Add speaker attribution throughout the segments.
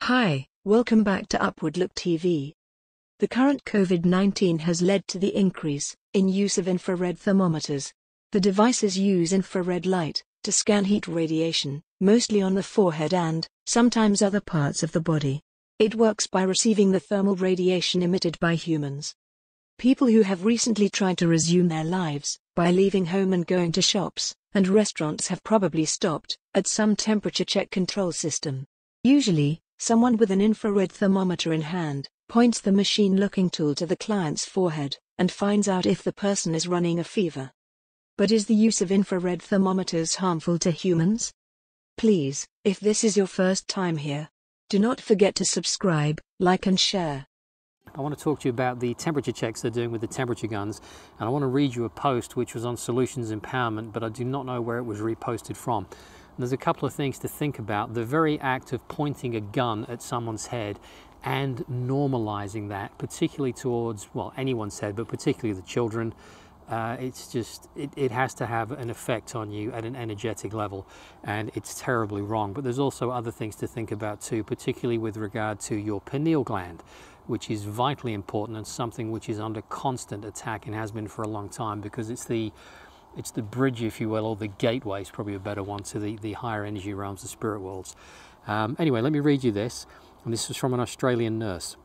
Speaker 1: Hi, welcome back to Upward Look TV. The current COVID-19 has led to the increase in use of infrared thermometers. The devices use infrared light to scan heat radiation, mostly on the forehead and sometimes other parts of the body. It works by receiving the thermal radiation emitted by humans. People who have recently tried to resume their lives by leaving home and going to shops and restaurants have probably stopped at some temperature check control system. Usually, someone with an infrared thermometer in hand points the machine-looking tool to the client's forehead and finds out if the person is running a fever. But is the use of infrared thermometers harmful to humans? Please, if this is your first time here, do not forget to subscribe, like and share.
Speaker 2: I want to talk to you about the temperature checks they're doing with the temperature guns, and I want to read you a post which was on Solutions Empowerment, but I do not know where it was reposted from. And there's a couple of things to think about. The very act of pointing a gun at someone's head and normalizing that, particularly towards, well, anyone's head, but particularly the children, it has to have an effect on you at an energetic level, and it's terribly wrong. But there's also other things to think about too, particularly with regard to your pineal gland, which is vitally important and something which is under constant attack and has been for a long time, because it's the bridge, if you will, or the gateway is probably a better one, to the higher energy realms, the spirit worlds. Anyway, let me read you this, and this was from an Australian nurse.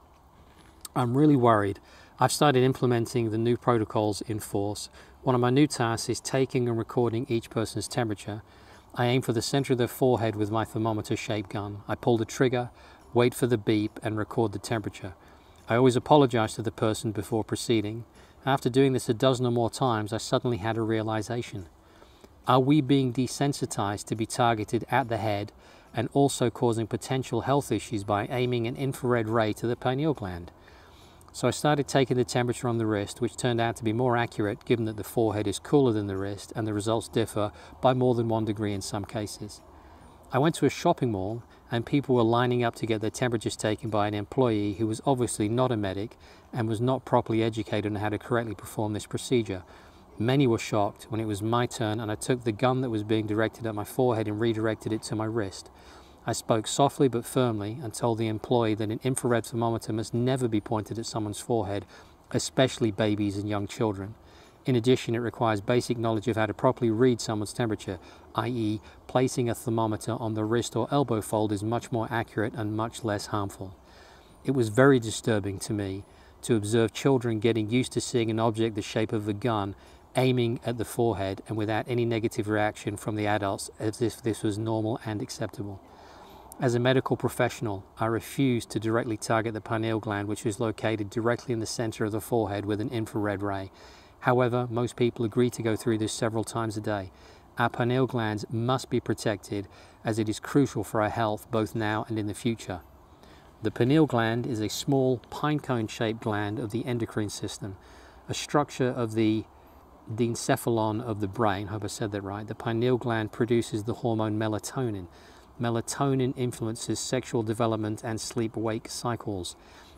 Speaker 2: I'm really worried. I've started implementing the new protocols in force. One of my new tasks is taking and recording each person's temperature. I aim for the center of their forehead with my thermometer-shaped gun. I pull the trigger, wait for the beep, and record the temperature. I always apologize to the person before proceeding. After doing this a dozen or more times, I suddenly had a realization. Are we being desensitized to be targeted at the head and also causing potential health issues by aiming an infrared ray to the pineal gland? So I started taking the temperature on the wrist, which turned out to be more accurate given that the forehead is cooler than the wrist and the results differ by more than 1 degree in some cases. I went to a shopping mall and people were lining up to get their temperatures taken by an employee who was obviously not a medic and was not properly educated on how to correctly perform this procedure. Many were shocked when it was my turn and I took the gun that was being directed at my forehead and redirected it to my wrist. I spoke softly but firmly and told the employee that an infrared thermometer must never be pointed at someone's forehead, especially babies and young children. In addition, it requires basic knowledge of how to properly read someone's temperature, i.e. placing a thermometer on the wrist or elbow fold is much more accurate and much less harmful. It was very disturbing to me to observe children getting used to seeing an object the shape of a gun aiming at the forehead and without any negative reaction from the adults as if this was normal and acceptable. As a medical professional, I refused to directly target the pineal gland, which is located directly in the center of the forehead, with an infrared ray. However, most people agree to go through this several times a day. Our pineal glands must be protected as it is crucial for our health both now and in the future. The pineal gland is a small pinecone-shaped gland of the endocrine system, a structure of the encephalon of the brain. I hope I said that right. The pineal gland produces the hormone melatonin. Melatonin influences sexual development and sleep-wake cycles.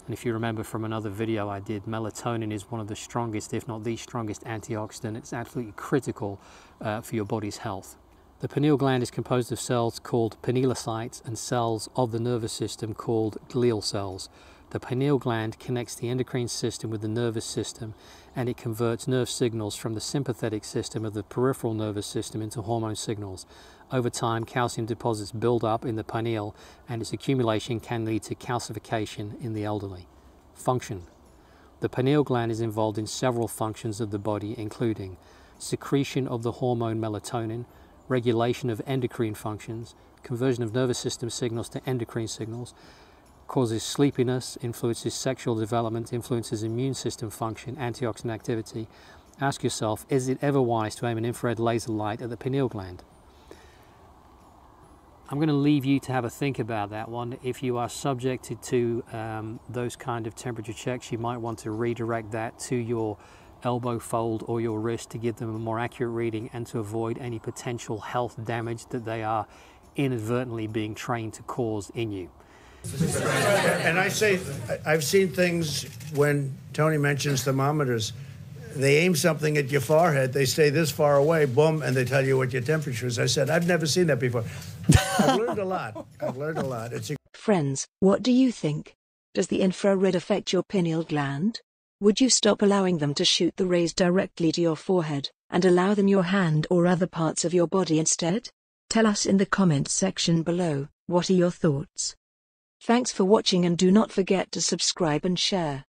Speaker 2: And if you remember from another video I did, melatonin is one of the strongest, if not the strongest, antioxidant. It's absolutely critical for your body's health. The pineal gland is composed of cells called pinealocytes and cells of the nervous system called glial cells. The pineal gland connects the endocrine system with the nervous system, and it converts nerve signals from the sympathetic system of the peripheral nervous system into hormone signals. Over time, calcium deposits build up in the pineal, and its accumulation can lead to calcification in the elderly. Function. The pineal gland is involved in several functions of the body, including secretion of the hormone melatonin, regulation of endocrine functions, conversion of nervous system signals to endocrine signals, causes sleepiness, influences sexual development, influences immune system function, antioxidant activity. Ask yourself, is it ever wise to aim an infrared laser light at the pineal gland? I'm going to leave you to have a think about that one. If you are subjected to those kind of temperature checks, you might want to redirect that to your elbow fold or your wrist to give them a more accurate reading and to avoid any potential health damage that they are inadvertently being trained to cause in you.
Speaker 3: And I say, I've seen things when Tony mentions thermometers. They aim something at your forehead, they stay this far away, boom, and they tell you what your temperature is. I said, I've never seen that before. I've learned a lot. I've learned a lot.
Speaker 1: Friends, what do you think? Does the infrared affect your pineal gland? Would you stop allowing them to shoot the rays directly to your forehead, and allow them your hand or other parts of your body instead? Tell us in the comments section below, what are your thoughts? Thanks for watching, and do not forget to subscribe and share.